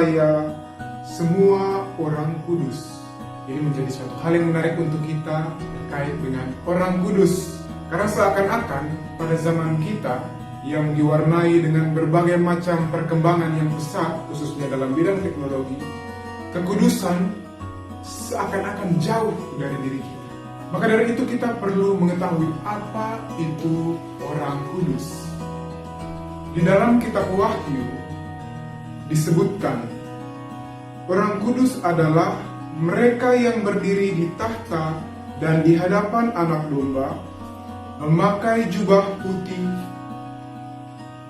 percaya semua orang kudus. Ini menjadi suatu hal yang menarik untuk kita terkait dengan orang kudus. Karena seakan-akan pada zaman kita yang diwarnai dengan berbagai macam perkembangan yang pesat, khususnya dalam bidang teknologi, kekudusan seakan-akan jauh dari diri kita. Maka dari itu kita perlu mengetahui apa itu orang kudus. Di dalam kitab Wahyu disebutkan orang kudus adalah mereka yang berdiri di tahta dan di hadapan Anak Domba, memakai jubah putih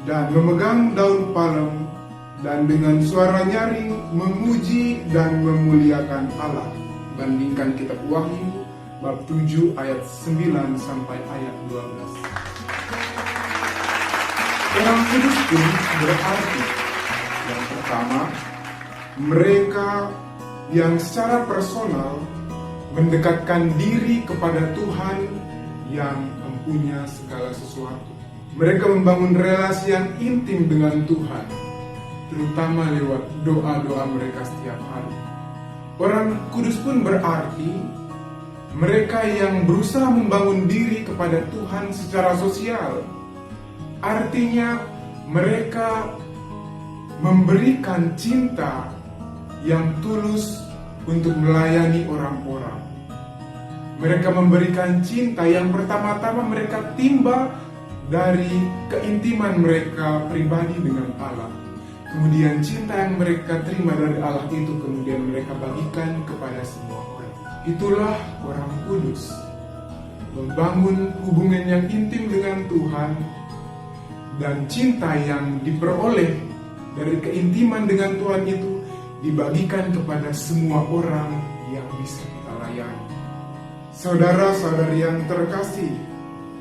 dan memegang daun palem, dan dengan suara nyaring memuji dan memuliakan Allah. Bandingkan kitab Wahyu bab 7 ayat 9 sampai ayat 12. Orang kudus pun berarti yang pertama, mereka yang secara personal mendekatkan diri kepada Tuhan yang mempunyai segala sesuatu. Mereka membangun relasi yang intim dengan Tuhan, terutama lewat doa-doa mereka setiap hari. Orang kudus pun berarti mereka yang berusaha membangun diri kepada Tuhan secara sosial. Artinya mereka memberikan cinta yang tulus untuk melayani orang-orang. Mereka memberikan cinta yang pertama-tama mereka timba dari keintiman mereka pribadi dengan Allah. Kemudian cinta yang mereka terima dari Allah itu kemudian mereka bagikan kepada semua orang. Itulah orang kudus. Membangun hubungan yang intim dengan Tuhan, dan cinta yang diperoleh dari keintiman dengan Tuhan itu dibagikan kepada semua orang yang bisa kita layani. Saudara-saudari yang terkasih,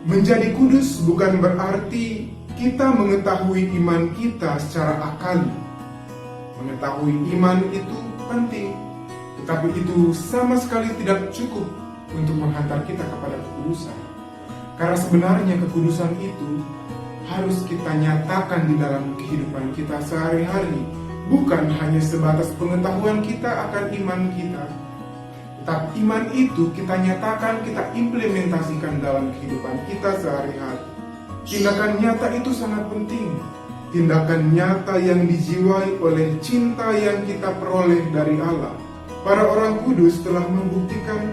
menjadi kudus bukan berarti kita mengetahui iman kita secara akali. Mengetahui iman itu penting, tetapi itu sama sekali tidak cukup untuk menghantar kita kepada kekudusan. Karena sebenarnya kekudusan itu harus kita nyatakan di dalam kehidupan kita sehari-hari, bukan hanya sebatas pengetahuan kita akan iman kita, tetapi iman itu kita nyatakan, kita implementasikan dalam kehidupan kita sehari-hari. Tindakan nyata itu sangat penting. Tindakan nyata yang dijiwai oleh cinta yang kita peroleh dari Allah. Para orang kudus telah membuktikan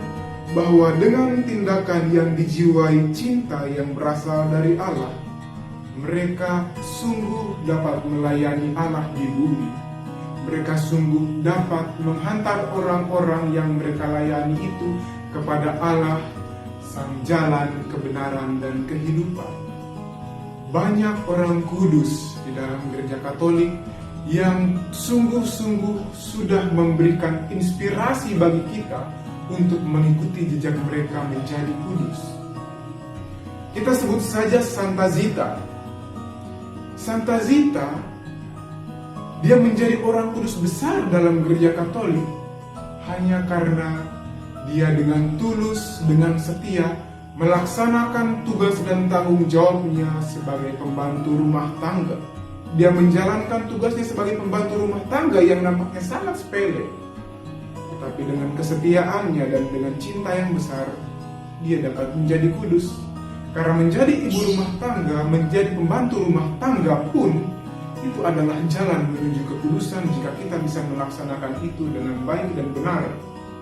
bahwa dengan tindakan yang dijiwai cinta yang berasal dari Allah, mereka sungguh dapat melayani Allah di bumi. Mereka sungguh dapat menghantar orang-orang yang mereka layani itu kepada Allah, sang jalan, kebenaran, dan kehidupan. Banyak orang kudus di dalam gereja Katolik yang sungguh-sungguh sudah memberikan inspirasi bagi kita untuk mengikuti jejak mereka menjadi kudus. Kita sebut saja Santa Zita. Santa Zita, dia menjadi orang kudus besar dalam gereja Katolik hanya karena dia dengan tulus, dengan setia melaksanakan tugas dan tanggung jawabnya sebagai pembantu rumah tangga. Dia menjalankan tugasnya sebagai pembantu rumah tangga yang nampaknya sangat sepele, tetapi dengan kesetiaannya dan dengan cinta yang besar, dia dapat menjadi kudus. Karena menjadi ibu rumah tangga, menjadi pembantu rumah tangga pun itu adalah jalan menuju kekudusan jika kita bisa melaksanakan itu dengan baik dan benar.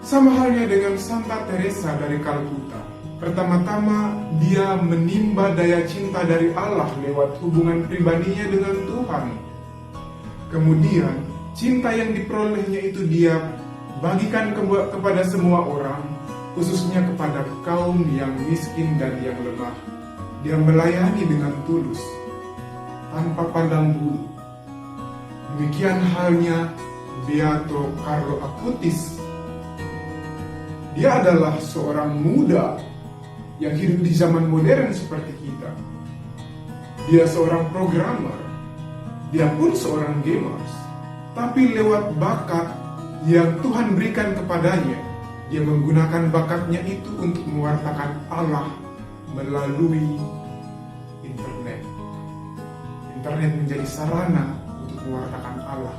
Sama halnya dengan Santa Teresa dari Kalkuta. Pertama-tama dia menimba daya cinta dari Allah lewat hubungan pribadinya dengan Tuhan. Kemudian cinta yang diperolehnya itu dia bagikan kepada semua orang, khususnya kepada kaum yang miskin dan yang lemah. Dia melayani dengan tulus, tanpa pandang bulu. Demikian halnya Beato Carlo Acutis. Dia adalah seorang muda yang hidup di zaman modern seperti kita. Dia seorang programmer, dia pun seorang gamers. Tapi lewat bakat yang Tuhan berikan kepadanya, dia menggunakan bakatnya itu untuk mewartakan Allah melalui internet. Internet menjadi sarana untuk mewartakan Allah.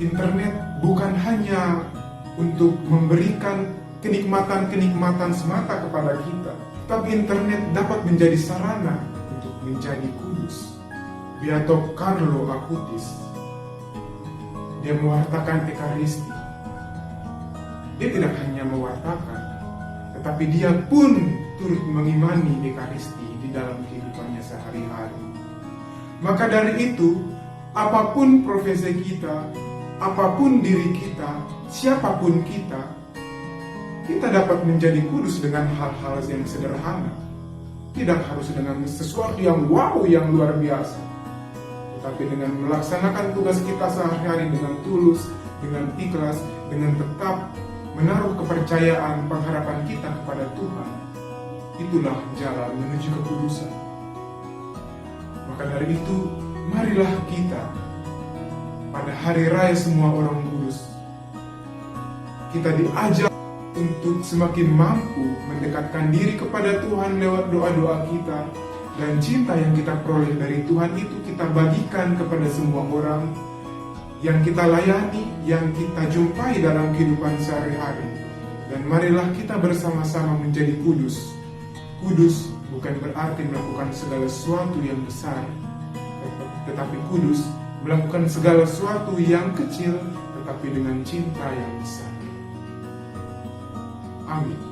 internet bukan hanya untuk memberikan kenikmatan-kenikmatan semata kepada kita, tapi internet dapat menjadi sarana untuk menjadi kudus. Beato Carlo Acutis, dia mewartakan Ekaristi. Dia tidak hanya mewartakan, tetapi dia pun turut mengimani Ekaristi di dalam kehidupannya sehari-hari. Maka dari itu, apapun profesi kita, apapun diri kita, siapapun kita dapat menjadi kudus dengan hal-hal yang sederhana. Tidak harus dengan sesuatu yang wow, yang luar biasa, tetapi dengan melaksanakan tugas kita sehari-hari dengan tulus, dengan ikhlas, dengan tetap menaruh kepercayaan, pengharapan kita kepada Tuhan. Itulah jalan menuju kekudusan. Maka dari itu, marilah kita pada hari raya semua orang kudus, kita diajak untuk semakin mampu mendekatkan diri kepada Tuhan lewat doa-doa kita, dan cinta yang kita peroleh dari Tuhan itu kita bagikan kepada semua orang yang kita layani, yang kita jumpai dalam kehidupan sehari-hari. Dan marilah kita bersama-sama menjadi kudus. Kudus bukan berarti melakukan segala sesuatu yang besar, tetapi kudus melakukan segala sesuatu yang kecil, tetapi dengan cinta yang besar. Amin.